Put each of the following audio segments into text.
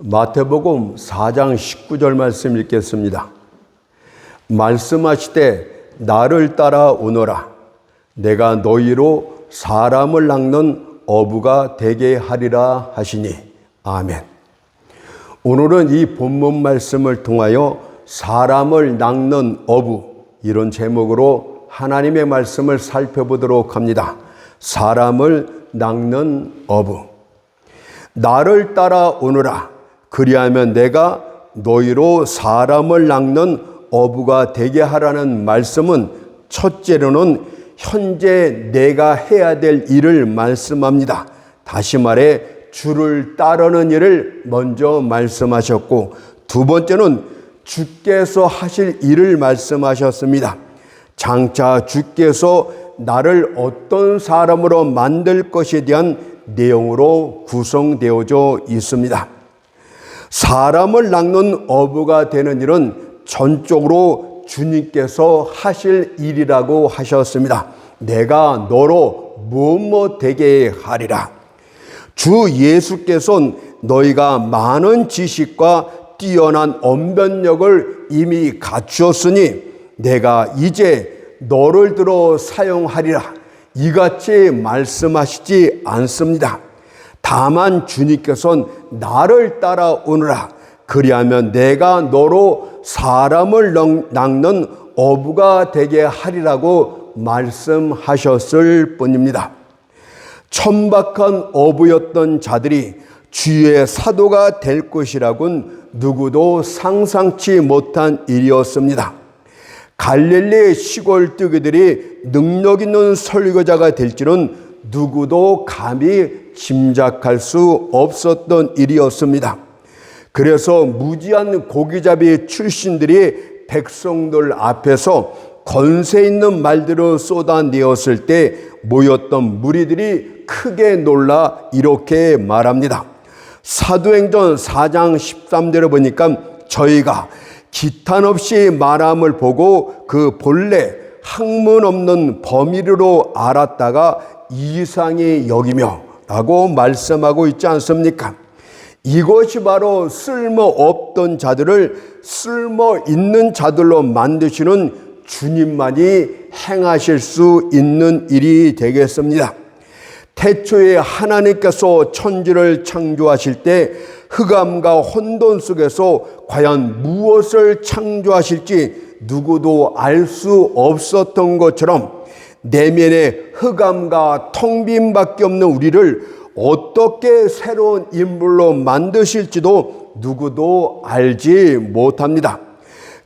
마태복음 4장 19절 말씀 읽겠습니다. 말씀하시되 나를 따라오너라. 내가 너희로 사람을 낚는 어부가 되게 하리라 하시니. 아멘. 오늘은 이 본문 말씀을 통하여 사람을 낚는 어부, 이런 제목으로 하나님의 말씀을 살펴보도록 합니다. 사람을 낚는 어부. 나를 따라오너라. 그리하면 내가 너희로 사람을 낚는 어부가 되게 하라는 말씀은 첫째로는 현재 내가 해야 될 일을 말씀합니다. 다시 말해 주를 따르는 일을 먼저 말씀하셨고, 두 번째는 주께서 하실 일을 말씀하셨습니다. 장차 주께서 나를 어떤 사람으로 만들 것에 대한 내용으로 구성되어져 있습니다. 사람을 낚는 어부가 되는 일은 전적으로 주님께서 하실 일이라고 하셨습니다. 내가 너로 무엇 되게 하리라. 주 예수께서는 너희가 많은 지식과 뛰어난 언변력을 이미 갖추었으니 내가 이제 너를 들어 사용하리라. 이같이 말씀하시지 않습니다. 다만 주님께서는 나를 따라오너라. 그리하면 내가 너로 사람을 낚는 어부가 되게 하리라고 말씀하셨을 뿐입니다. 천박한 어부였던 자들이 주의 사도가 될 것이라고는 누구도 상상치 못한 일이었습니다. 갈릴리 시골 뜨개들이 능력 있는 설교자가 될지는 누구도 감히 짐작할 수 없었던 일이었습니다. 그래서 무지한 고기잡이 출신들이 백성들 앞에서 권세 있는 말들을 쏟아내었을 때 모였던 무리들이 크게 놀라 이렇게 말합니다. 사도행전 4장 13절에 보니까 저희가 기탄 없이 말함을 보고 그 본래 학문 없는 범인으로 알았다가 이상히 여기며 라고 말씀하고 있지 않습니까? 이것이 바로 쓸모없던 자들을 쓸모 있는 자들로 만드시는 주님만이 행하실 수 있는 일이 되겠습니다. 태초에 하나님께서 천지를 창조하실 때 흑암과 혼돈 속에서 과연 무엇을 창조하실지 누구도 알 수 없었던 것처럼 내면에 흑암과 텅 빈밖에 없는 우리를 어떻게 새로운 인물로 만드실지도 누구도 알지 못합니다.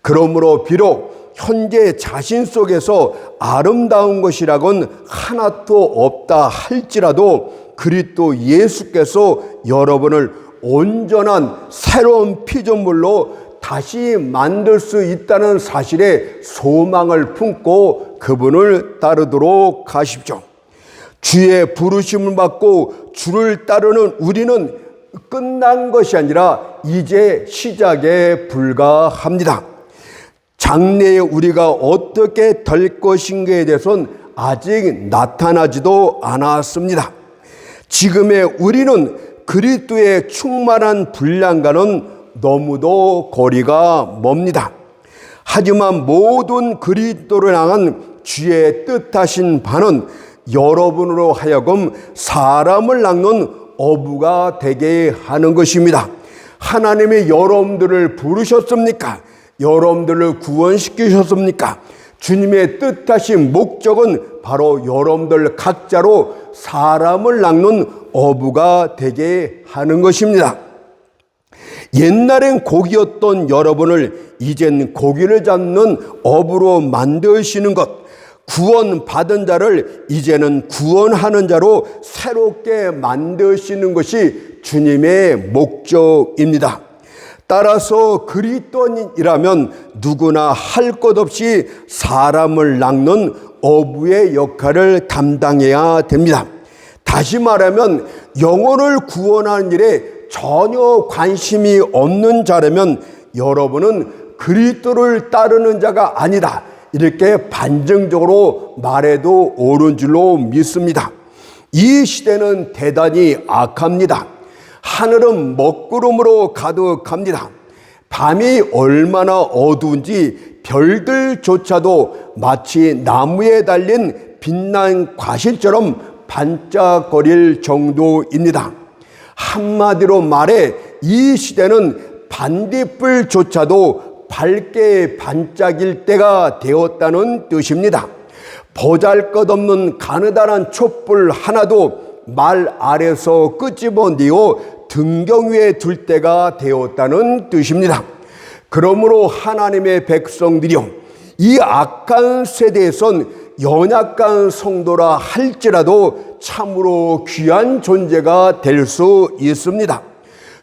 그러므로 비록 현재 자신 속에서 아름다운 것이라곤 하나도 없다 할지라도 그리스도 예수께서 여러분을 온전한 새로운 피조물로 다시 만들 수 있다는 사실에 소망을 품고 그분을 따르도록 하십시오. 주의 부르심을 받고 주를 따르는 우리는 끝난 것이 아니라 이제 시작에 불과합니다. 장래에 우리가 어떻게 될 것인가에 대해서는 아직 나타나지도 않았습니다. 지금의 우리는 그리스도의 충만한 분량과는 너무도 거리가 멉니다. 하지만 모든 그리스도를 향한 주의 뜻하신 바는 여러분으로 하여금 사람을 낚는 어부가 되게 하는 것입니다. 하나님이 여러분들을 부르셨습니까? 여러분들을 구원시키셨습니까? 주님의 뜻하신 목적은 바로 여러분들 각자로 사람을 낚는 어부가 되게 하는 것입니다. 옛날엔 고기였던 여러분을 이젠 고기를 잡는 어부로 만드시는 것, 구원받은 자를 이제는 구원하는 자로 새롭게 만드시는 것이 주님의 목적입니다. 따라서 그리스도인이라면 누구나 할 것 없이 사람을 낚는 어부의 역할을 담당해야 됩니다. 다시 말하면 영혼을 구원하는 일에 전혀 관심이 없는 자라면 여러분은 그리스도를 따르는 자가 아니다. 이렇게 반증적으로 말해도 옳은 줄로 믿습니다. 이 시대는 대단히 악합니다. 하늘은 먹구름으로 가득합니다. 밤이 얼마나 어두운지 별들조차도 마치 나무에 달린 빛난 과실처럼 반짝거릴 정도입니다. 한마디로 말해 이 시대는 반딧불조차도 밝게 반짝일 때가 되었다는 뜻입니다. 보잘것없는 가느다란 촛불 하나도 말 아래서 끄집어내어 등경 위에 둘 때가 되었다는 뜻입니다. 그러므로 하나님의 백성들이여, 이 악한 세대에선 연약한 성도라 할지라도 참으로 귀한 존재가 될 수 있습니다.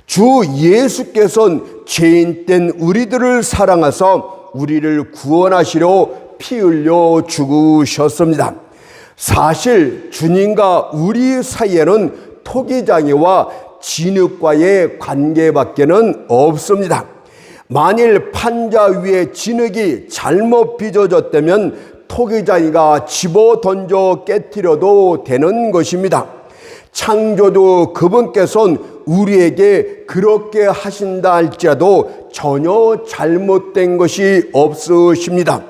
주 예수께서는 죄인된 우리들을 사랑하사 우리를 구원하시려 피 흘려 죽으셨습니다. 사실 주님과 우리 사이에는 토기장애와 진흙과의 관계밖에는 없습니다. 만일 판자 위에 진흙이 잘못 빚어졌다면 토기장애가 집어 던져 깨뜨려도 되는 것입니다. 창조주 그분께서는 우리에게 그렇게 하신다 할지라도 전혀 잘못된 것이 없으십니다.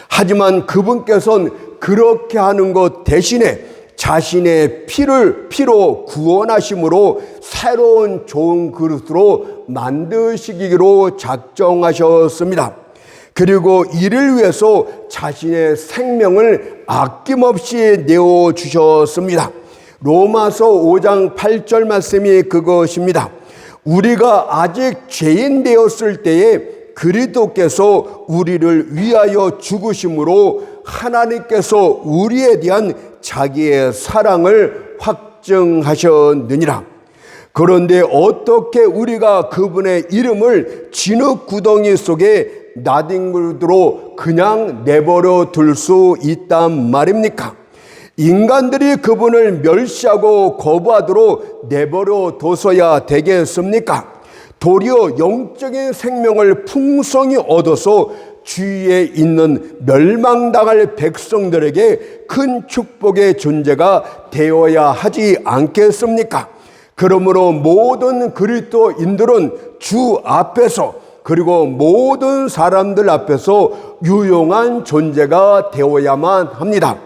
하지만 그분께서는 그렇게 하는 것 대신에 자신의 피로 구원하심으로 새로운 좋은 그릇으로 만드시기로 작정하셨습니다. 그리고 이를 위해서 자신의 생명을 아낌없이 내어주셨습니다. 로마서 5장 8절 말씀이 그것입니다. 우리가 아직 죄인 되었을 때에 그리스도께서 우리를 위하여 죽으심으로 하나님께서 우리에 대한 자기의 사랑을 확증하셨느니라. 그런데 어떻게 우리가 그분의 이름을 진흙 구덩이 속에 나뒹굴도록 그냥 내버려 둘 수 있단 말입니까? 인간들이 그분을 멸시하고 거부하도록 내버려 둬서야 되겠습니까? 도리어 영적인 생명을 풍성히 얻어서 주위에 있는 멸망당할 백성들에게 큰 축복의 존재가 되어야 하지 않겠습니까? 그러므로 모든 그리스도인들은 주 앞에서 그리고 모든 사람들 앞에서 유용한 존재가 되어야만 합니다.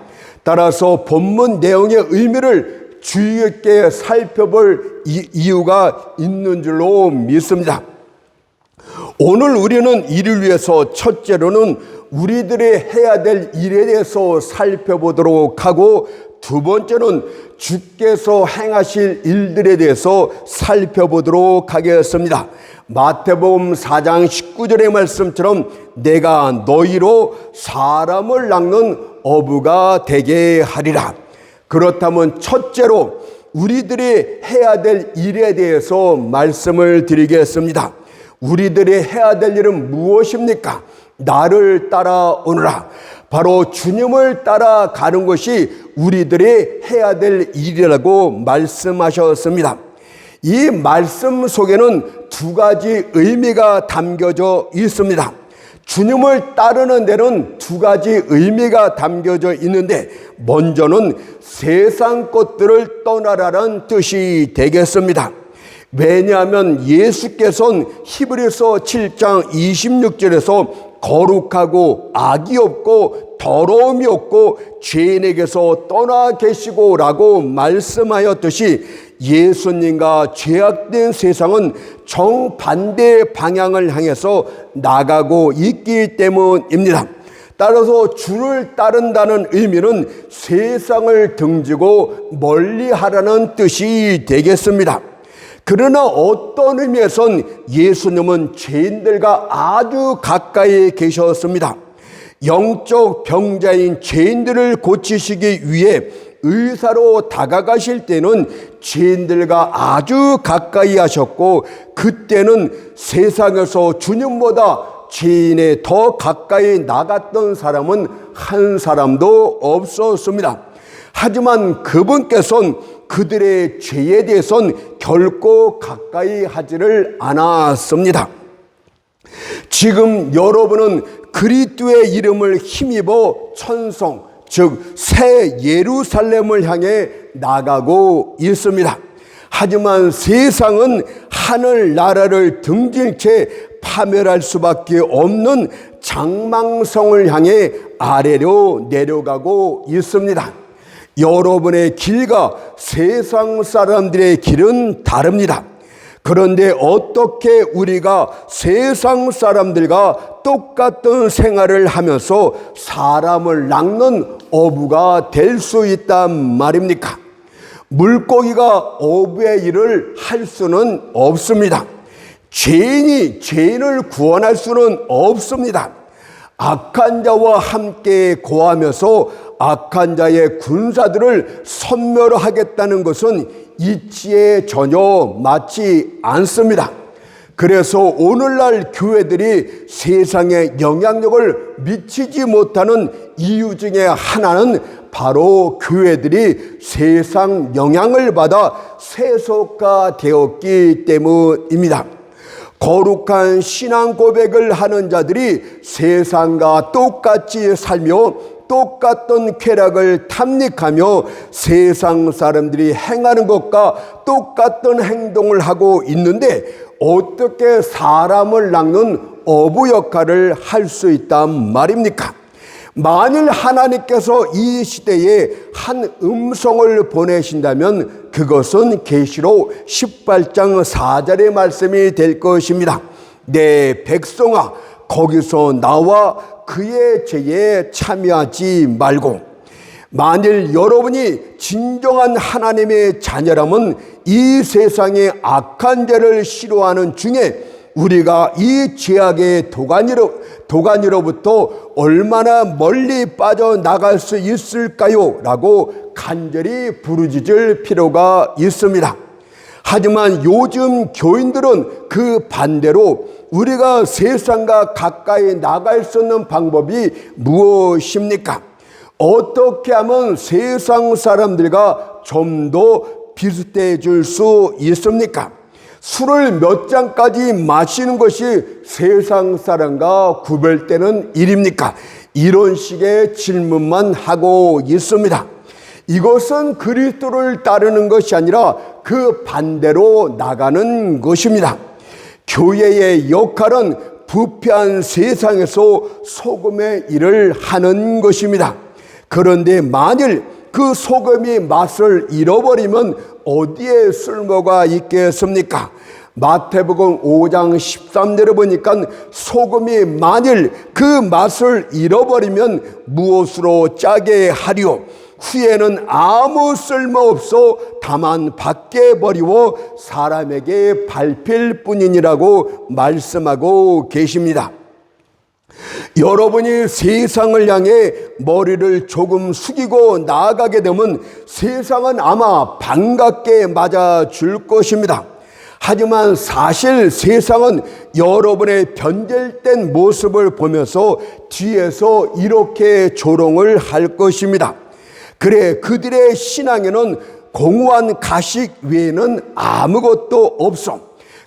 따라서 본문 내용의 의미를 주의 있게 살펴볼 이유가 있는 줄로 믿습니다. 오늘 우리는 이를 위해서 첫째로는 우리들이 해야 될 일에 대해서 살펴보도록 하고, 두 번째는 주께서 행하실 일들에 대해서 살펴보도록 하겠습니다. 마태복음 4장 19절의 말씀처럼 내가 너희로 사람을 낚는 어부가 되게 하리라. 그렇다면 첫째로 우리들이 해야 될 일에 대해서 말씀을 드리겠습니다. 우리들이 해야 될 일은 무엇입니까? 나를 따라오너라. 바로 주님을 따라가는 것이 우리들이 해야 될 일이라고 말씀하셨습니다. 이 말씀 속에는 두 가지 의미가 담겨져 있습니다. 주님을 따르는 데는 두 가지 의미가 담겨져 있는데, 먼저는 세상 것들을 떠나라는 뜻이 되겠습니다. 왜냐하면 예수께서는 히브리서 7장 26절에서 거룩하고 악이 없고 더러움이 없고 죄인에게서 떠나 계시고 라고 말씀하였듯이, 예수님과 죄악된 세상은 정반대 방향을 향해서 나가고 있기 때문입니다. 따라서 주를 따른다는 의미는 세상을 등지고 멀리하라는 뜻이 되겠습니다. 그러나 어떤 의미에선 예수님은 죄인들과 아주 가까이 계셨습니다. 영적 병자인 죄인들을 고치시기 위해 의사로 다가가실 때는 죄인들과 아주 가까이 하셨고, 그때는 세상에서 주님보다 죄인에 더 가까이 나갔던 사람은 한 사람도 없었습니다. 하지만 그분께서는 그들의 죄에 대해서는 결코 가까이 하지를 않았습니다. 지금 여러분은 그리스도의 이름을 힘입어 천성, 즉 새 예루살렘을 향해 나가고 있습니다. 하지만 세상은 하늘나라를 등진 채 파멸할 수밖에 없는 장망성을 향해 아래로 내려가고 있습니다. 여러분의 길과 세상 사람들의 길은 다릅니다. 그런데 어떻게 우리가 세상 사람들과 똑같은 생활을 하면서 사람을 낚는 어부가 될 수 있단 말입니까? 물고기가 어부의 일을 할 수는 없습니다. 죄인이 죄인을 구원할 수는 없습니다. 악한 자와 함께 거하면서 악한 자의 군사들을 섬멸하겠다는 것은 이치에 전혀 맞지 않습니다. 그래서 오늘날 교회들이 세상에 영향력을 미치지 못하는 이유 중에 하나는 바로 교회들이 세상 영향을 받아 세속화되었기 때문입니다. 거룩한 신앙 고백을 하는 자들이 세상과 똑같이 살며 똑같은 쾌락을 탐닉하며 세상 사람들이 행하는 것과 똑같은 행동을 하고 있는데 어떻게 사람을 낚는 어부 역할을 할 수 있단 말입니까? 만일 하나님께서 이 시대에 한 음성을 보내신다면 그것은 계시록 18장 4절의 말씀이 될 것입니다. 내 백성아, 거기서 나와 그의 죄에 참여하지 말고. 만일 여러분이 진정한 하나님의 자녀라면 이 세상의 악한 죄를 싫어하는 중에 우리가 이 죄악의 도가니로부터 얼마나 멀리 빠져나갈 수 있을까요? 라고 간절히 부르짖을 필요가 있습니다. 하지만 요즘 교인들은 그 반대로 우리가 세상과 가까이 나갈 수 있는 방법이 무엇입니까? 어떻게 하면 세상 사람들과 좀 더 비슷해질 수 있습니까? 술을 몇 잔까지 마시는 것이 세상 사람과 구별되는 일입니까? 이런 식의 질문만 하고 있습니다. 이것은 그리스도를 따르는 것이 아니라 그 반대로 나가는 것입니다. 교회의 역할은 부패한 세상에서 소금의 일을 하는 것입니다. 그런데 만일 그 소금이 맛을 잃어버리면 어디에 쓸모가 있겠습니까? 마태복음 5장 13절에 보니까 소금이 만일 그 맛을 잃어버리면 무엇으로 짜게 하리요? 후에는 아무 쓸모없어 다만 밖에 버리고 사람에게 밟힐 뿐이니라고 말씀하고 계십니다. 여러분이 세상을 향해 머리를 조금 숙이고 나아가게 되면 세상은 아마 반갑게 맞아줄 것입니다. 하지만 사실 세상은 여러분의 변절된 모습을 보면서 뒤에서 이렇게 조롱을 할 것입니다. 그래, 그들의 신앙에는 공허한 가식 외에는 아무것도 없어.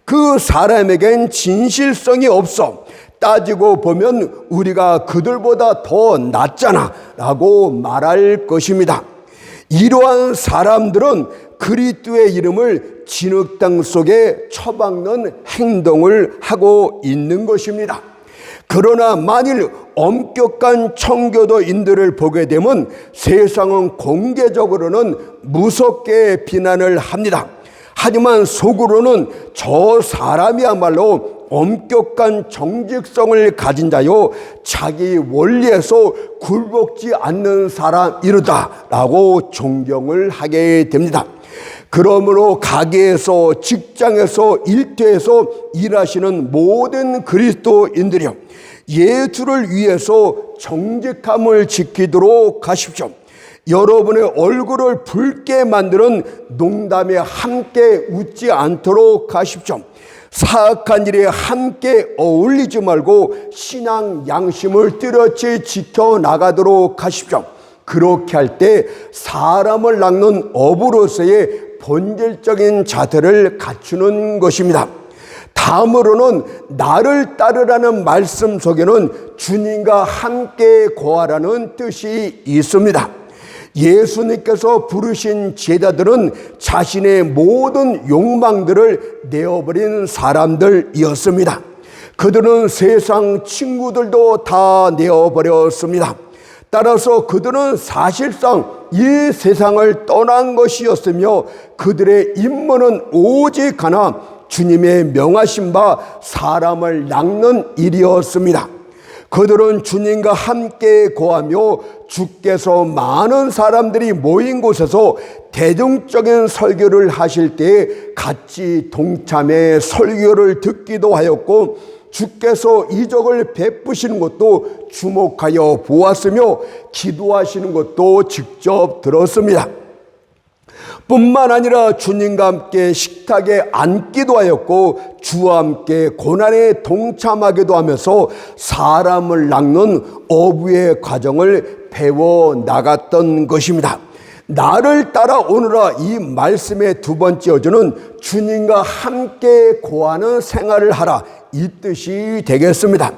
그 사람에겐 진실성이 없어. 따지고 보면 우리가 그들보다 더 낫잖아 라고 말할 것입니다. 이러한 사람들은 그리스도의 이름을 진흙탕 속에 처박는 행동을 하고 있는 것입니다. 그러나 만일 엄격한 청교도인들을 보게 되면 세상은 공개적으로는 무섭게 비난을 합니다. 하지만 속으로는 저 사람이야말로 엄격한 정직성을 가진 자요 자기 원리에서 굴복지 않는 사람이로다라고 존경을 하게 됩니다. 그러므로 가게에서, 직장에서, 일터에서 일하시는 모든 그리스도인들이요, 예수를 위해서 정직함을 지키도록 하십시오. 여러분의 얼굴을 붉게 만드는 농담에 함께 웃지 않도록 하십시오. 사악한 일에 함께 어울리지 말고 신앙 양심을 뚜렷이 지켜나가도록 하십시오. 그렇게 할 때 사람을 낚는 어부로서의 본질적인 자세를 갖추는 것입니다. 다음으로는 나를 따르라는 말씀 속에는 주님과 함께 거하라는 뜻이 있습니다. 예수님께서 부르신 제자들은 자신의 모든 욕망들을 내어버린 사람들이었습니다. 그들은 세상 친구들도 다 내어버렸습니다. 따라서 그들은 사실상 이 세상을 떠난 것이었으며 그들의 임무는 오직 하나 주님의 명하신 바 사람을 낚는 일이었습니다. 그들은 주님과 함께 거하며 주께서 많은 사람들이 모인 곳에서 대중적인 설교를 하실 때 같이 동참해 설교를 듣기도 하였고 주께서 이적을 베푸시는 것도 주목하여 보았으며 기도하시는 것도 직접 들었습니다. 뿐만 아니라 주님과 함께 식탁에 앉기도 하였고 주와 함께 고난에 동참하기도 하면서 사람을 낚는 어부의 과정을 배워나갔던 것입니다. 나를 따라오너라, 이 말씀의 두 번째 어조는 주님과 함께 거하는 생활을 하라, 이 뜻이 되겠습니다.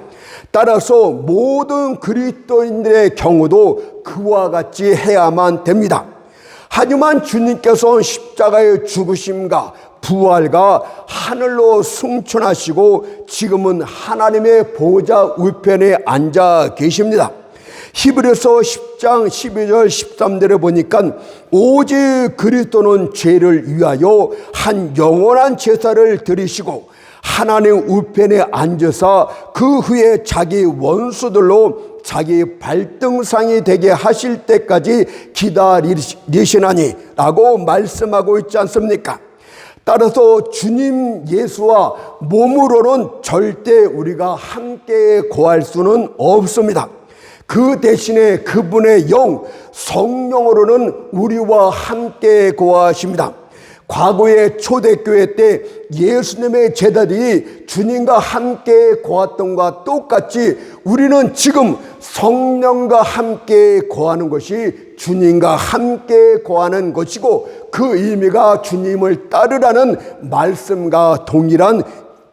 따라서 모든 그리스도인들의 경우도 그와 같이 해야만 됩니다. 하지만 주님께서 십자가의 죽으심과 부활과 하늘로 승천하시고 지금은 하나님의 보좌 우편에 앉아 계십니다. 히브리서 10장 12절 13절에 보니까 오직 그리스도는 죄를 위하여 한 영원한 제사를 드리시고 하나님 우편에 앉으사 그 후에 자기 원수들로 자기 발등상이 되게 하실 때까지 기다리시나니 라고 말씀하고 있지 않습니까? 따라서 주님 예수와 몸으로는 절대 우리가 함께 거할 수는 없습니다. 그 대신에 그분의 영, 성령으로는 우리와 함께 거하십니다. 과거의 초대교회 때 예수님의 제자들이 주님과 함께 거했던 것과 똑같이 우리는 지금 성령과 함께 거하는 것이 주님과 함께 거하는 것이고 그 의미가 주님을 따르라는 말씀과 동일한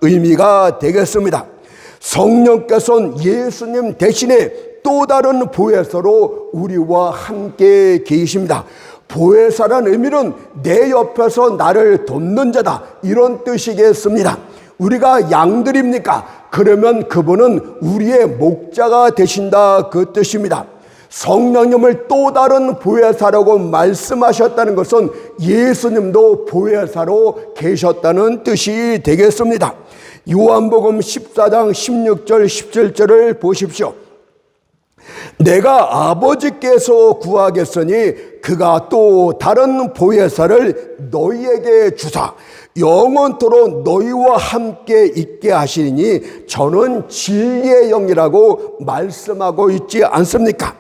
의미가 되겠습니다. 성령께서는 예수님 대신에 또 다른 보혜사로 우리와 함께 계십니다. 보혜사란 의미는 내 옆에서 나를 돕는 자다, 이런 뜻이겠습니다. 우리가 양들입니까? 그러면 그분은 우리의 목자가 되신다, 그 뜻입니다. 성령님을 또 다른 보혜사라고 말씀하셨다는 것은 예수님도 보혜사로 계셨다는 뜻이 되겠습니다. 요한복음 14장 16절 17절을 보십시오. 내가 아버지께서 구하겠으니 그가 또 다른 보혜사를 너희에게 주사 영원토록 너희와 함께 있게 하시니 저는 진리의 영이라고 말씀하고 있지 않습니까?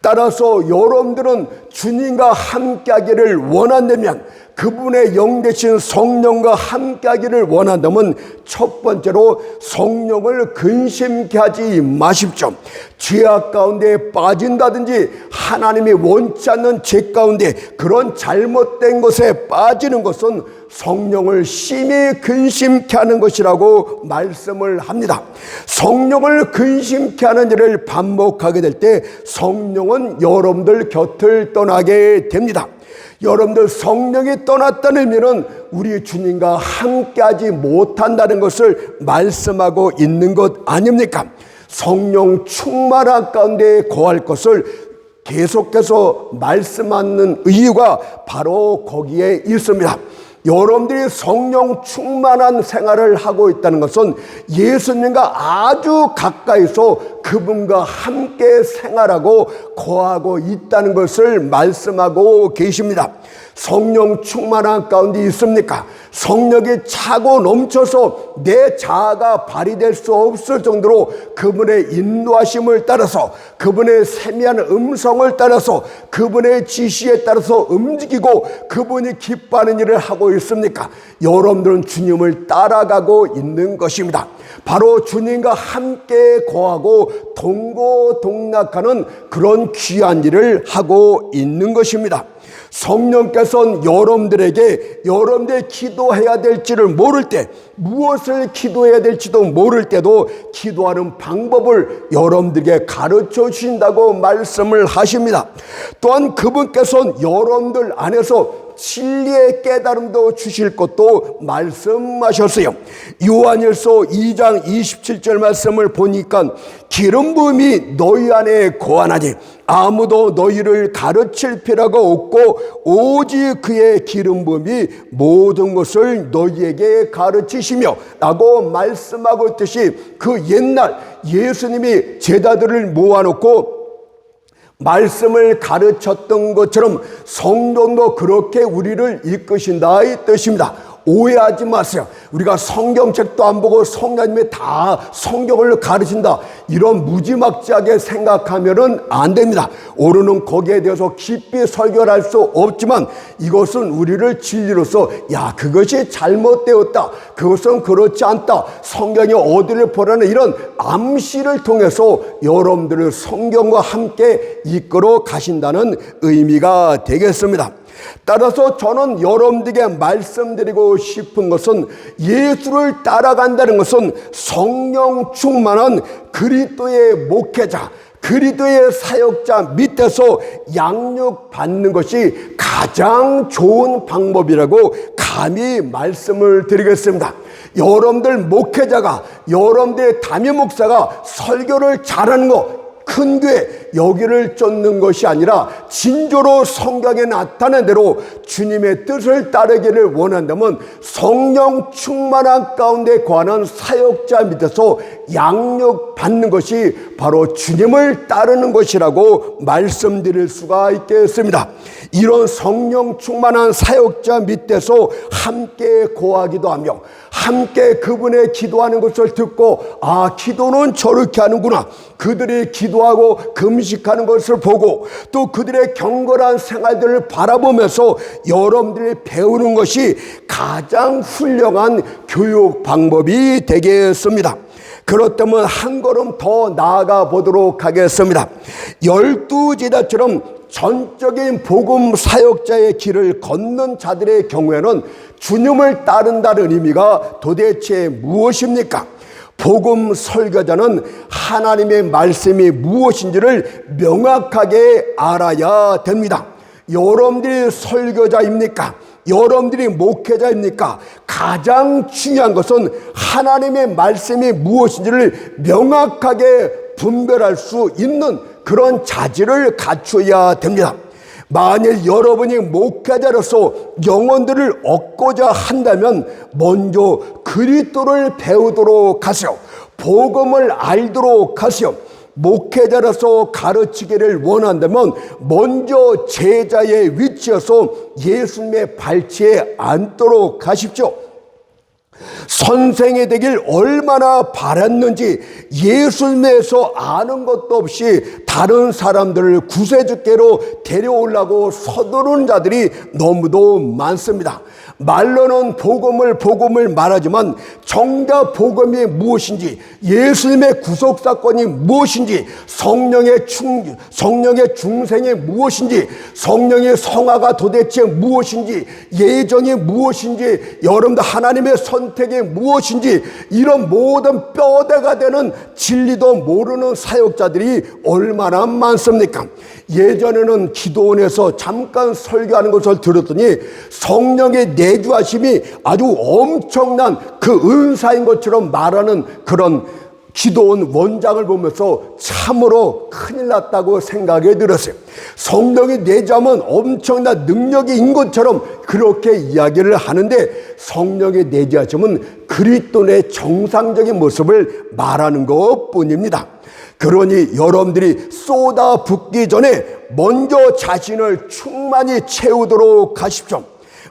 따라서 여러분들은 주님과 함께하기를 원한다면, 그분의 영 되신 성령과 함께하기를 원한다면 첫 번째로 성령을 근심케 하지 마십시오. 죄악 가운데 빠진다든지 하나님이 원치 않는 죄 가운데 그런 잘못된 것에 빠지는 것은 성령을 심히 근심케 하는 것이라고 말씀을 합니다. 성령을 근심케 하는 일을 반복하게 될 때 성령은 여러분들 곁을 떠나게 됩니다. 여러분들 성령이 떠났다는 의미는 우리 주님과 함께하지 못한다는 것을 말씀하고 있는 것 아닙니까? 성령 충만한 가운데 거할 것을 계속해서 말씀하는 이유가 바로 거기에 있습니다. 여러분들이 성령 충만한 생활을 하고 있다는 것은 예수님과 아주 가까이서 그분과 함께 생활하고 거하고 있다는 것을 말씀하고 계십니다. 성령 충만한 가운데 있습니까? 성령이 차고 넘쳐서 내 자아가 발휘될 수 없을 정도로 그분의 인도하심을 따라서, 그분의 세미한 음성을 따라서, 그분의 지시에 따라서 움직이고 그분이 기뻐하는 일을 하고 있습니까? 여러분들은 주님을 따라가고 있는 것입니다. 바로 주님과 함께 거하고 동고동락하는 그런 귀한 일을 하고 있는 것입니다. 성령께서는 여러분들이 기도해야 될지를 모를 때, 무엇을 기도해야 될지도 모를 때도 기도하는 방법을 여러분들에게 가르쳐 주신다고 말씀을 하십니다. 또한 그분께서는 여러분들 안에서 진리의 깨달음도 주실 것도 말씀하셨어요. 요한일서 2장 27절 말씀을 보니까 기름 부음이 너희 안에 거하나니 아무도 너희를 가르칠 필요가 없고 오직 그의 기름 부음이 모든 것을 너희에게 가르치시며 라고 말씀하고 있듯이, 그 옛날 예수님이 제자들을 모아놓고 말씀을 가르쳤던 것처럼 성령도 그렇게 우리를 이끄신다 이 뜻입니다. 오해하지 마세요. 우리가 성경책도 안 보고 성령님이 다 성경을 가르친다, 이런 무지막지하게 생각하면은 안 됩니다. 오늘은 거기에 대해서 깊이 설교를 할 수 없지만 이것은 우리를 진리로서 그것이 잘못되었다, 그것은 그렇지 않다, 성경이 어디를 보라는 이런 암시를 통해서 여러분들을 성경과 함께 이끌어 가신다는 의미가 되겠습니다. 따라서 저는 여러분들에게 말씀드리고 싶은 것은, 예수를 따라간다는 것은 성령 충만한 그리스도의 목회자, 그리스도의 사역자 밑에서 양육받는 것이 가장 좋은 방법이라고 감히 말씀을 드리겠습니다. 여러분들 목회자가, 여러분들의 담임 목사가 설교를 잘하는 것, 큰 교회 여기를 쫓는 것이 아니라 진조로 성경에 나타낸 대로 주님의 뜻을 따르기를 원한다면 성령 충만한 가운데 거하는 사역자 밑에서 양육받는 것이 바로 주님을 따르는 것이라고 말씀드릴 수가 있겠습니다. 이런 성령 충만한 사역자 밑에서 함께 거하기도 하며 함께 그분의 기도하는 것을 듣고, 기도는 저렇게 하는구나, 그들이 기도하고 금식하는 것을 보고 또 그들의 경건한 생활들을 바라보면서 여러분들이 배우는 것이 가장 훌륭한 교육 방법이 되겠습니다. 그렇다면 한 걸음 더 나아가 보도록 하겠습니다. 12제자처럼 전적인 복음 사역자의 길을 걷는 자들의 경우에는 주님을 따른다는 의미가 도대체 무엇입니까? 복음 설교자는 하나님의 말씀이 무엇인지를 명확하게 알아야 됩니다. 여러분들이 설교자입니까? 여러분들이 목회자입니까? 가장 중요한 것은 하나님의 말씀이 무엇인지를 명확하게 분별할 수 있는 그런 자질을 갖춰야 됩니다. 만일 여러분이 목회자로서 영혼들을 얻고자 한다면 먼저 그리스도를 배우도록 하세요. 복음을 알도록 하세요. 목회자로서 가르치기를 원한다면 먼저 제자의 위치에서 예수님의 발치에 앉도록 하십시오. 선생이 되길 얼마나 바랐는지 예수님에서 아는 것도 없이 다른 사람들을 구세주께로 데려오려고 서두르는 자들이 너무도 많습니다. 말로는 복음을 말하지만 정작 복음이 무엇인지, 예수님의 구속사건이 무엇인지, 성령의 중생이 무엇인지, 성령의 성화가 도대체 무엇인지, 예정이 무엇인지, 여러분들 하나님의 선택이 무엇인지, 이런 모든 뼈대가 되는 진리도 모르는 사역자들이 얼마나 많습니까? 예전에는 기도원에서 잠깐 설교하는 것을 들었더니 성령의 내주하심이 아주 엄청난 그 은사인 것처럼 말하는 그런 기도원 원장을 보면서 참으로 큰일 났다고 생각이 들었어요. 성령이 내주하면 엄청난 능력이 있는 것처럼 그렇게 이야기를 하는데, 성령의 내주하심은 그리스도의 정상적인 모습을 말하는 것뿐입니다. 그러니 여러분들이 쏟아붓기 전에 먼저 자신을 충만히 채우도록 하십시오.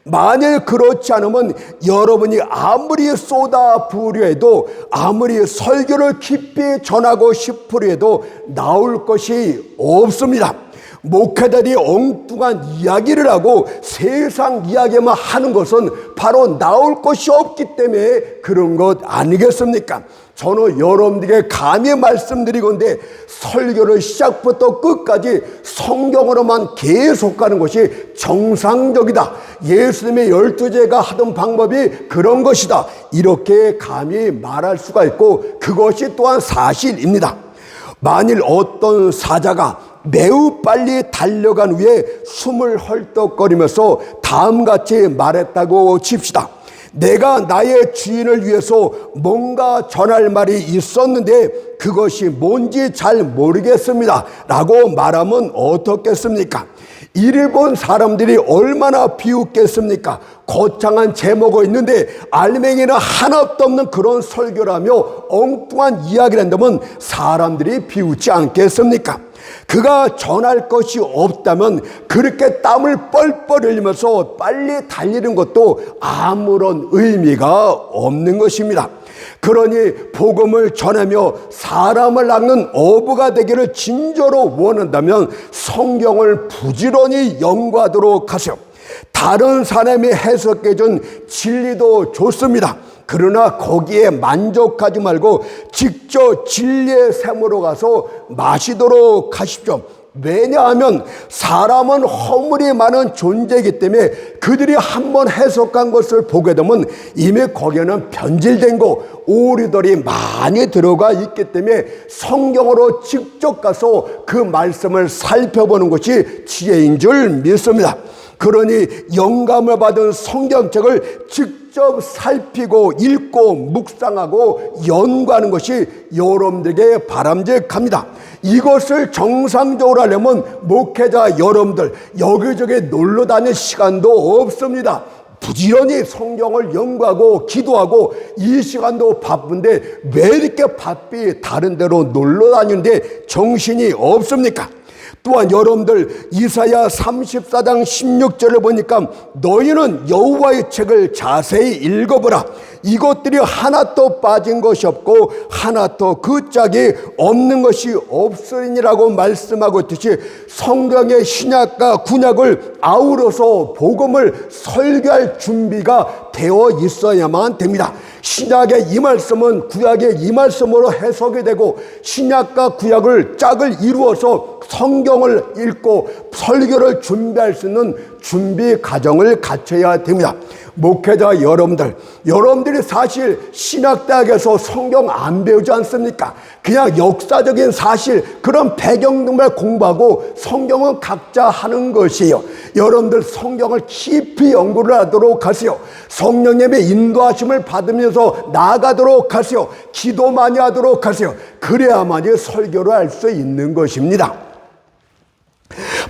만일 그렇지 않으면 여러분이 아무리 쏟아부으려 해도, 아무리 설교를 깊이 전하고 싶으려 해도 나올 것이 없습니다. 목회자들이 엉뚱한 이야기를 하고 세상 이야기만 하는 것은 바로 나올 것이 없기 때문에 그런 것 아니겠습니까? 저는 여러분들에게 감히 말씀드리건대 설교를 시작부터 끝까지 성경으로만 계속 가는 것이 정상적이다. 예수님의 12제가 하던 방법이 그런 것이다. 이렇게 감히 말할 수가 있고 그것이 또한 사실입니다. 만일 어떤 사자가 매우 빨리 달려간 후에 숨을 헐떡거리면서 다음같이 말했다고 칩시다. 내가 나의 주인을 위해서 뭔가 전할 말이 있었는데 그것이 뭔지 잘 모르겠습니다 라고 말하면 어떻겠습니까? 이를 본 사람들이 얼마나 비웃겠습니까? 거창한 제목이 있는데 알맹이는 하나도 없는 그런 설교라며 엉뚱한 이야기를 한다면 사람들이 비웃지 않겠습니까? 그가 전할 것이 없다면 그렇게 땀을 뻘뻘 흘리면서 빨리 달리는 것도 아무런 의미가 없는 것입니다. 그러니 복음을 전하며 사람을 낚는 어부가 되기를 진저로 원한다면 성경을 부지런히 연구하도록 하세요. 다른 사람이 해석해준 진리도 좋습니다. 그러나 거기에 만족하지 말고 직접 진리의 샘으로 가서 마시도록 하십시오. 왜냐하면 사람은 허물이 많은 존재이기 때문에 그들이 한번 해석한 것을 보게 되면 이미 거기에는 변질된 거, 오류들이 많이 들어가 있기 때문에 성경으로 직접 가서 그 말씀을 살펴보는 것이 지혜인 줄 믿습니다. 그러니 영감을 받은 성경책을 직접 살피고 읽고 묵상하고 연구하는 것이 여러분들에게 바람직합니다. 이것을 정상적으로 하려면 목회자 여러분들 여기저기 놀러 다닐 시간도 없습니다. 부지런히 성경을 연구하고 기도하고 이 시간도 바쁜데 왜 이렇게 바삐 다른 데로 놀러 다니는데 정신이 없습니까? 또한 여러분들 이사야 34장 16절을 보니까 너희는 여호와의 책을 자세히 읽어보라. 이것들이 하나도 빠진 것이 없고 하나도 그 짝이 없는 것이 없으리니라고 말씀하고 있듯이 성경의 신약과 구약을 아우러서 복음을 설교할 준비가 되어 있어야만 됩니다. 신약의 이 말씀은 구약의 이 말씀으로 해석이 되고 신약과 구약을 짝을 이루어서 성경을 읽고 설교를 준비할 수 있는 준비 과정을 갖춰야 됩니다. 목회자 여러분들이 사실 신학대학에서 성경 안 배우지 않습니까? 그냥 역사적인 사실 그런 배경들만 공부하고 성경은 각자 하는 것이에요. 여러분들 성경을 깊이 연구를 하도록 하세요. 성령님의 인도하심을 받으면서 나아가도록 하세요. 기도 많이 하도록 하세요. 그래야만이 설교를 할 수 있는 것입니다.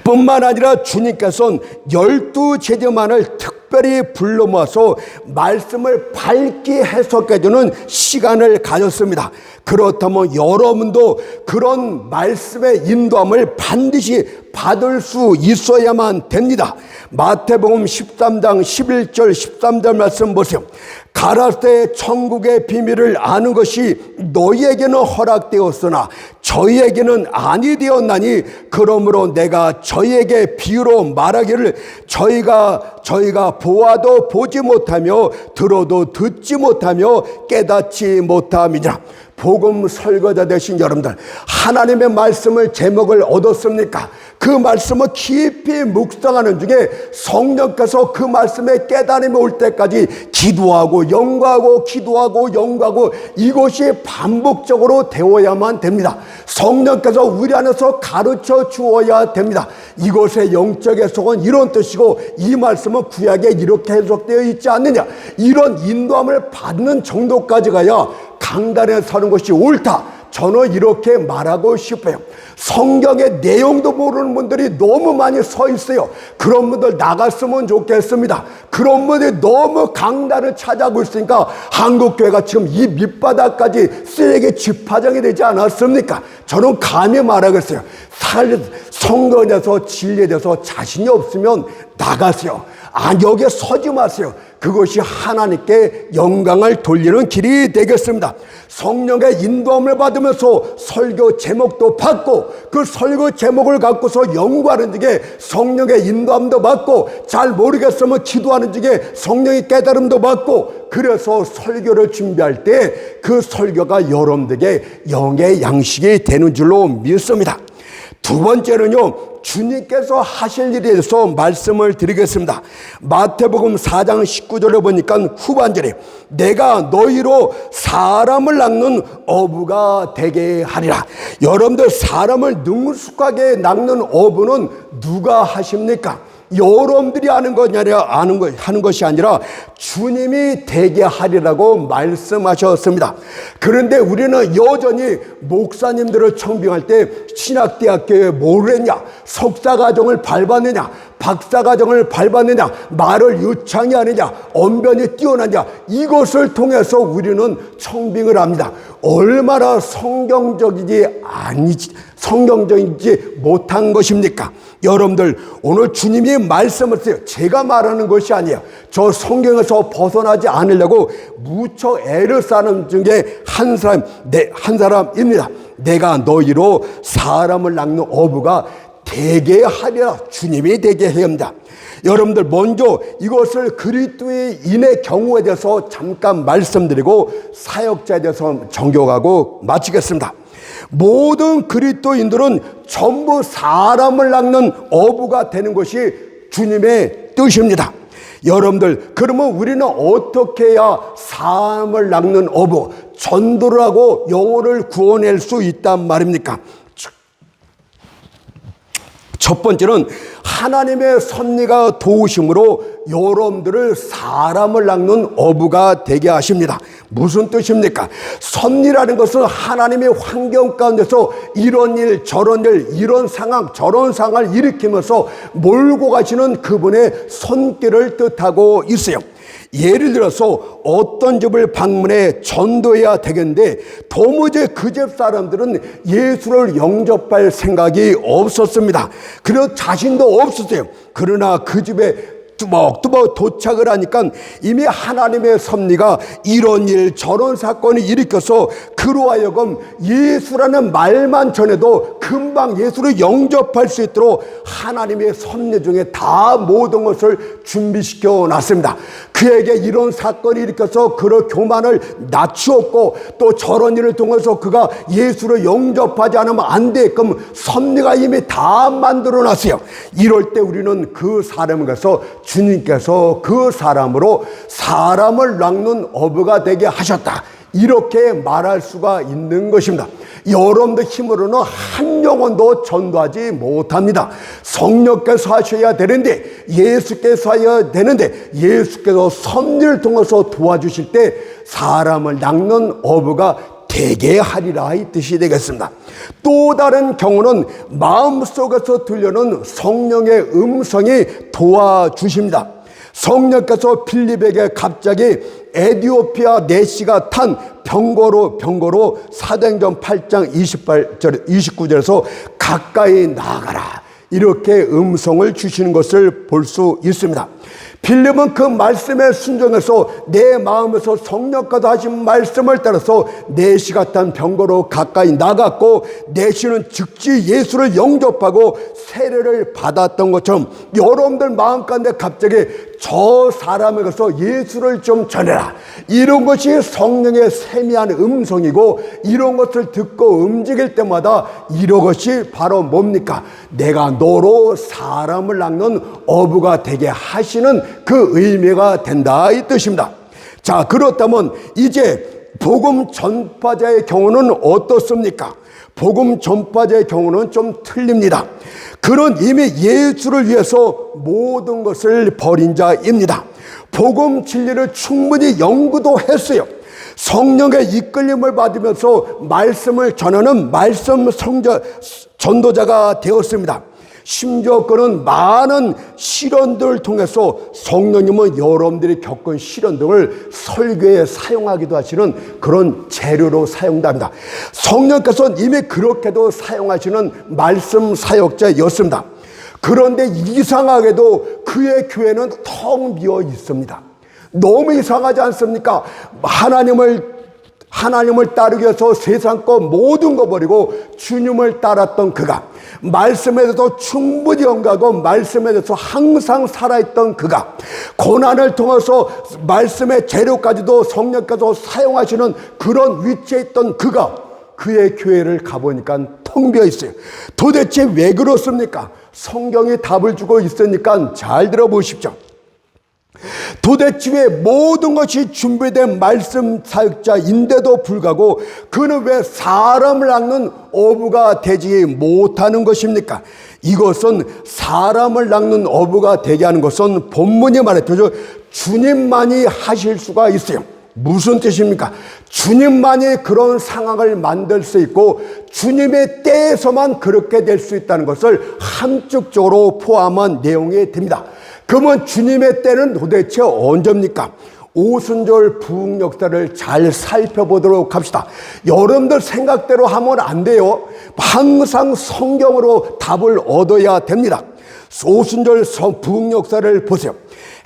뿐만 아니라 주님께서는 12제자만을 특별히 불러 모아서 말씀을 밝게 해석해주는 시간을 가졌습니다. 그렇다면 여러분도 그런 말씀의 인도함을 반드시 받을 수 있어야만 됩니다. 마태복음 13장 11절 13절 말씀 보세요. 가라사대 천국의 비밀을 아는 것이 너희에게는 허락되었으나 저희에게는 아니 되었나니 그러므로 내가 저희에게 비유로 말하기를 저희가 보아도 보지 못하며 들어도 듣지 못하며 깨닫지 못함이니라. 복음 설교자 되신 여러분들, 하나님의 말씀을 제목을 얻었습니까? 그 말씀을 깊이 묵상하는 중에 성령께서 그 말씀에 깨달음이 올 때까지 기도하고 연구하고 기도하고 연구하고 이것이 반복적으로 되어야만 됩니다. 성령께서 우리 안에서 가르쳐 주어야 됩니다. 이것의 영적 해석은 이런 뜻이고 이 말씀은 구약에 이렇게 해석되어 있지 않느냐, 이런 인도함을 받는 정도까지 가야 강단에 서는 것이 옳다. 저는 이렇게 말하고 싶어요. 성경의 내용도 모르는 분들이 너무 많이 서 있어요. 그런 분들 나갔으면 좋겠습니다. 그런 분들이 너무 강단을 차지하고 있으니까 한국교회가 지금 이 밑바닥까지 쓰레기 집화장이 되지 않았습니까? 저는 감히 말하겠어요. 성경에서 진리에 대해서 자신이 없으면 나가세요. 여기에 서지 마세요. 그것이 하나님께 영광을 돌리는 길이 되겠습니다. 성령의 인도함을 받으면서 설교 제목도 받고 그 설교 제목을 갖고서 연구하는 중에 성령의 인도함도 받고 잘 모르겠으면 기도하는 중에 성령의 깨달음도 받고 그래서 설교를 준비할 때 그 설교가 여러분들에게 영의 양식이 되는 줄로 믿습니다. 두 번째는요, 주님께서 하실 일에 대해서 말씀을 드리겠습니다. 마태복음 4장 19절에 보니까 후반절에 내가 너희로 사람을 낚는 어부가 되게 하리라. 여러분들 사람을 능숙하게 낚는 어부는 누가 하십니까? 여러분들이 하는 것이 아니라 주님이 되게 하리라고 말씀하셨습니다. 그런데 우리는 여전히 목사님들을 청빙할 때 신학대학교에 뭘 했냐, 석사과정을 밟았느냐, 박사과정을 밟았느냐, 말을 유창히 하느냐, 언변이 뛰어나냐, 이것을 통해서 우리는 청빙을 합니다. 얼마나 성경적이지 못한 것입니까? 여러분들 오늘 주님이 말씀을 하세요. 제가 말하는 것이 아니에요. 저 성경에서 벗어나지 않으려고 무척 애를 쓰는 중에 한 사람입니다. 내가 너희로 사람을 낚는 어부가 되게 하리라. 주님이 되게 해야 합니다. 여러분들 먼저 이것을 그리스도인의 경우에 대해서 잠깐 말씀드리고 사역자에 대해서 정교하고 마치겠습니다. 모든 그리스도인들은 전부 사람을 낚는 어부가 되는 것이 주님의 뜻입니다. 여러분들, 그러면 우리는 어떻게 해야 사람을 낚는 어부, 전도를 하고 영혼을 구원할 수 있단 말입니까? 첫 번째는 하나님의 섭리가 도우심으로 여러분들을 사람을 낚는 어부가 되게 하십니다. 무슨 뜻입니까? 섭리라는 것은 하나님의 환경 가운데서 이런 일 저런 일 이런 상황 저런 상황을 일으키면서 몰고 가시는 그분의 손길을 뜻하고 있어요. 예를 들어서 어떤 집을 방문해 전도해야 되겠는데 도무지 그 집 사람들은 예수를 영접할 생각이 없었습니다. 그래서 자신도 없었어요. 그러나 그 집에 뚜벅뚜벅 도착을 하니까 이미 하나님의 섭리가 이런 일 저런 사건을 일으켜서 그로 하여금 예수라는 말만 전해도 금방 예수를 영접할 수 있도록 하나님의 섭리 중에 다 모든 것을 준비시켜 놨습니다. 그에게 이런 사건이 일으켜서 그의 교만을 낮추었고 또 저런 일을 통해서 그가 예수를 영접하지 않으면 안 되게끔 섭리가 이미 다 만들어 놨어요. 이럴 때 우리는 그 사람을 가서 주님께서 그 사람으로 사람을 낚는 어부가 되게 하셨다, 이렇게 말할 수가 있는 것입니다. 여러분들 힘으로는 한 영혼도 전도하지 못합니다. 성령께서 하셔야 되는데, 예수께서 하셔야 되는데, 예수께서 섭리를 통해서 도와주실 때 사람을 낚는 어부가 되게 하리라, 이 뜻이 되겠습니다. 또 다른 경우는 마음속에서 들려오는 성령의 음성이 도와주십니다. 성령께서 빌립에게 갑자기 에티오피아 내시가 탄 병거로 사도행전 8장 29절에서 가까이 나아가라, 이렇게 음성을 주시는 것을 볼 수 있습니다. 빌립은 그 말씀에 순종해서 내 마음에서 성령께서 하신 말씀을 따라서 내시가 탄 병거로 가까이 나갔고 내시는 즉시 예수를 영접하고 세례를 받았던 것처럼 여러분들 마음 가운데 갑자기 저 사람에게서 예수를 좀 전해라, 이런 것이 성령의 세미한 음성이고, 이런 것을 듣고 움직일 때마다 이런 것이 바로 뭡니까? 내가 너로 사람을 낚는 어부가 되게 하시는 그 의미가 된다, 이 뜻입니다. 자, 그렇다면 이제 복음 전파자의 경우는 어떻습니까? 복음 전파자의 경우는 좀 틀립니다. 그는 이미 예수를 위해서 모든 것을 버린 자입니다. 복음 진리를 충분히 연구도 했어요. 성령의 이끌림을 받으면서 말씀을 전하는 말씀 전도자가 되었습니다. 심지어 그는 많은 시련들을 통해서 성령님은 여러분들이 겪은 시련들을 설교에 사용하기도 하시는 그런 재료로 사용됩니다. 성령께서는 이미 그렇게도 사용하시는 말씀 사역자였습니다. 그런데 이상하게도 그의 교회는 텅 비어 있습니다. 너무 이상하지 않습니까? 하나님을 따르기 위해서 세상 것 모든 거 버리고 주님을 따랐던 그가, 말씀에 대해서 충분히 연구하고 말씀에 대해서 항상 살아있던 그가, 고난을 통해서 말씀의 재료까지도 성령까지도 사용하시는 그런 위치에 있던 그가, 그의 교회를 가보니까 텅 비어 있어요. 도대체 왜 그렇습니까? 성경이 답을 주고 있으니까 잘 들어보십시오. 도대체 왜 모든 것이 준비된 말씀 사역자인데도 불구하고 그는 왜 사람을 낚는 어부가 되지 못하는 것입니까? 이것은 사람을 낚는 어부가 되게 하는 것은 본문이 말했죠. 주님만이 하실 수가 있어요. 무슨 뜻입니까? 주님만이 그런 상황을 만들 수 있고 주님의 때에서만 그렇게 될 수 있다는 것을 함축적으로 포함한 내용이 됩니다. 그러면 주님의 때는 도대체 언제입니까? 오순절 부흥 역사를 잘 살펴보도록 합시다. 여러분들 생각대로 하면 안 돼요. 항상 성경으로 답을 얻어야 됩니다. 오순절 부흥 역사를 보세요.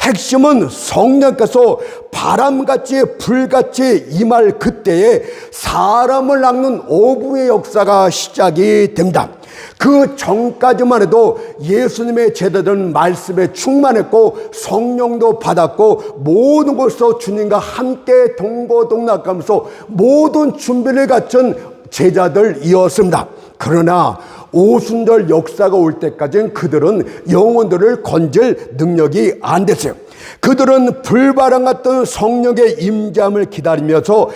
핵심은 성령께서 바람같이 불같이 임할 그때에 사람을 낚는 어부의 역사가 시작이 됩니다. 그 전까지만 해도 예수님의 제자들은 말씀에 충만했고 성령도 받았고 모든 곳에서 주님과 함께 동고동락하면서 모든 준비를 갖춘 제자들이었습니다. 그러나 오순절 역사가 올 때까지는 그들은 영혼들을 건질 능력이 안 됐어요. 그들은 불바람 같은 성령의 임재함을 기다리면서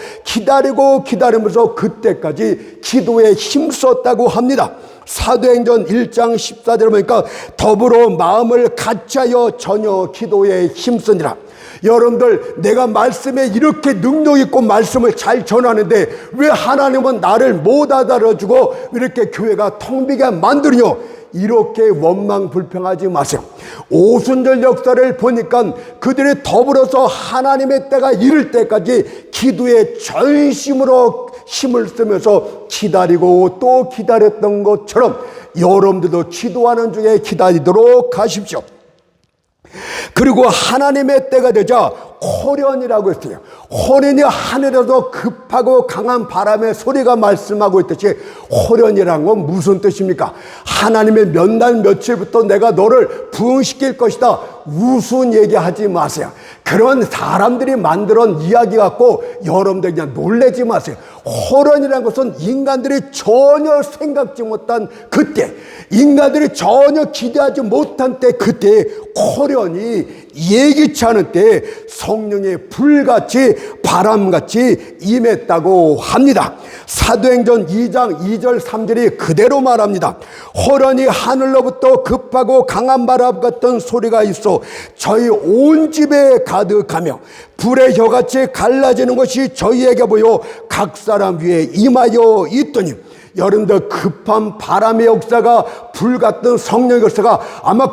그때까지 기도에 힘썼다고 합니다. 사도행전 1장 14절에 보니까 더불어 마음을 같이하여 전혀 기도에 힘쓰니라. 여러분들, 내가 말씀에 이렇게 능력 있고 말씀을 잘 전하는데 왜 하나님은 나를 못 알아주고 이렇게 교회가 텅 비게 만드냐? 이렇게 원망 불평하지 마세요. 오순절 역사를 보니까 그들이 더불어서 하나님의 때가 이를 때까지 기도에 전심으로 힘을 쓰면서 기다리고 또 기다렸던 것처럼 여러분들도 기도하는 중에 기다리도록 하십시오. 그리고 하나님의 때가 되자 호련이라고 했어요. 호련이 하늘에서 급하고 강한 바람의 소리가 말씀하고 있듯이 호련이라는 건 무슨 뜻입니까? 하나님의 몇 날 며칠부터 내가 너를 부흥시킬 것이다. 우스운 얘기하지 마세요. 그런 사람들이 만들어낸 이야기 갖고 여러분들 그냥 놀라지 마세요. 호련이라는 것은 인간들이 전혀 생각지 못한 그때, 인간들이 전혀 기대하지 못한 때, 그때 호련이 예기치 않은 때에 성령의 불같이 바람같이 임했다고 합니다. 사도행전 2장 2절 3절이 그대로 말합니다. 호련히 하늘로부터 급하고 강한 바람 같은 소리가 있어 저희 온 집에 가득하며 불의 혀같이 갈라지는 것이 저희에게 보여 각 사람 위에 임하여 있더니, 여러분들 급한 바람의 역사가, 불 같은 성령의 역사가 아마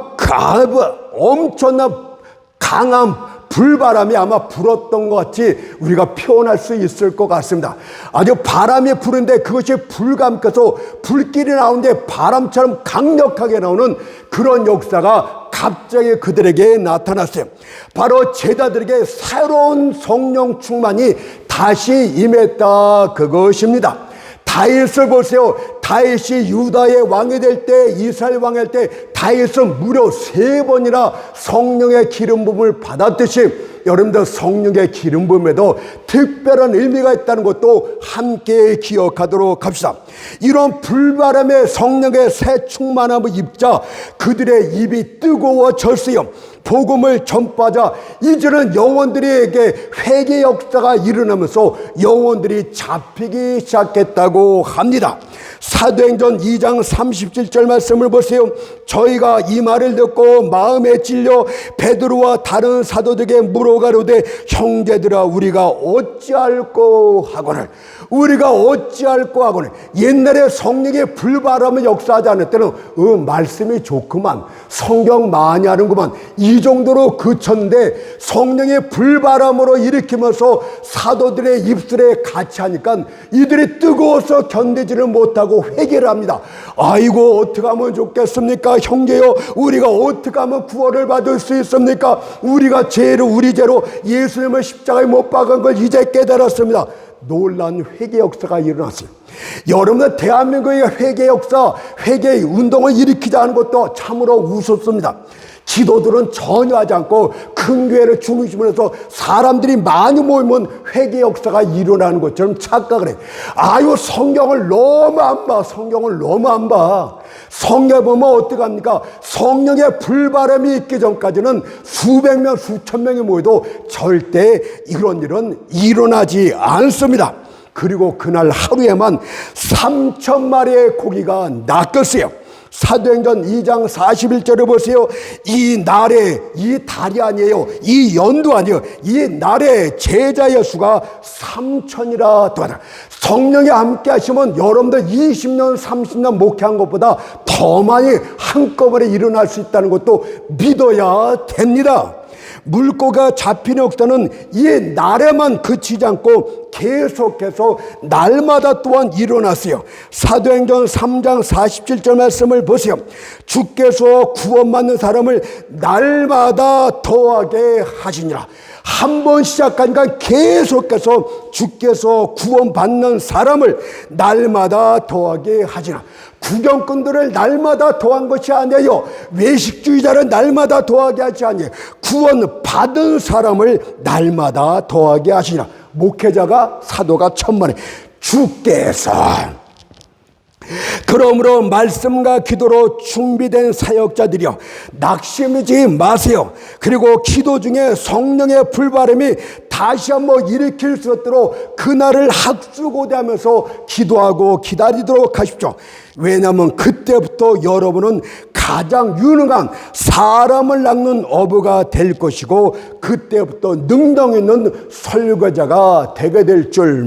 엄청난 강한 불바람이 아마 불었던 것 같이 우리가 표현할 수 있을 것 같습니다. 아주 바람이 부는데 그것이 불감께서 불길이 나오는데 바람처럼 강력하게 나오는 그런 역사가 갑자기 그들에게 나타났어요. 바로 제자들에게 새로운 성령 충만이 다시 임했다, 그것입니다. 다윗을 보세요. 다윗이 유다의 왕이 될 때, 이스라엘 왕이 될 때 다윗은 무려 3번이나 성령의 기름 부음을 받았듯이 여러분들 성령의 기름 부음에도 특별한 의미가 있다는 것도 함께 기억하도록 합시다. 이런 불바람의 성령의 새 충만함을 입자 그들의 입이 뜨거워졌어요. 복음을 전파하자 이제는 영혼들에게 회개 역사가 일어나면서 영혼들이 잡히기 시작했다고 합니다. 사도행전 2장 37절 말씀을 보세요. 저희가 이 말을 듣고 마음에 찔려 베드로와 다른 사도들에게 물어가로되 형제들아 우리가 어찌할꼬 하거늘 우리가 어찌할꼬 하고는 옛날에 성령의 불바람을 역사하지 않을 때는 말씀이 좋구만, 성경 많이 하는구만, 이 정도로 그쳤는데 성령의 불바람으로 일으키면서 사도들의 입술에 같이 하니까 이들이 뜨거워서 견디지를 못하고 회개를 합니다. 아이고 어떻게 하면 좋겠습니까? 형제여, 우리가 어떻게 하면 구원을 받을 수 있습니까? 우리가 우리 죄로 예수님을 십자가에 못 박은 걸 이제 깨달았습니다. 놀라운 회개 역사가 일어났어요. 여러분들 대한민국의 회개 역사, 회개 운동을 일으키지 않은 것도 참으로 우습습니다. 지도들은 전혀 하지 않고 큰 교회를 중심으로 해서 사람들이 많이 모이면 회개 역사가 일어나는 것처럼 착각을 해. 아유, 성경을 너무 안 봐. 성경을 너무 안 봐. 성경 보면 어떡합니까? 성령의 불바람이 있기 전까지는 수백 명, 수천 명이 모여도 절대 이런 일은 일어나지 않습니다. 그리고 그날 하루에만 3,000마리의 고기가 낚였어요. 사도행전 2장 41절에 보세요. 이 날에, 이 달이 아니에요, 이 연도 아니에요, 이 날에 제자의 수가 3,000이라 더하다. 성령이 함께 하시면 여러분들 20년 30년 목회한 것보다 더 많이 한꺼번에 일어날 수 있다는 것도 믿어야 됩니다. 물고기가 잡히는 역사는 이 날에만 그치지 않고 계속해서 날마다 또한 일어났어요. 사도행전 3장 47절 말씀을 보세요. 주께서 구원받는 사람을 날마다 더하게 하시니라. 한 번 시작하니까 계속해서 주께서 구원받는 사람을 날마다 더하게 하시나. 구경꾼들을 날마다 더한 것이 아니에요. 외식주의자를 날마다 더하게 하지 아니에요. 구원받은 사람을 날마다 더하게 하시나. 목회자가 사도가 천만에 주께서. 그러므로 말씀과 기도로 준비된 사역자들이여, 낙심하지 마세요. 그리고 기도 중에 성령의 불바람이 다시 한번 일으킬 수 있도록 그날을 학수고대하면서 기도하고 기다리도록 하십시오. 왜냐하면 그때부터 여러분은 가장 유능한 사람을 낚는 어부가 될 것이고, 그때부터 능력 있는 설교자가 되게 될 줄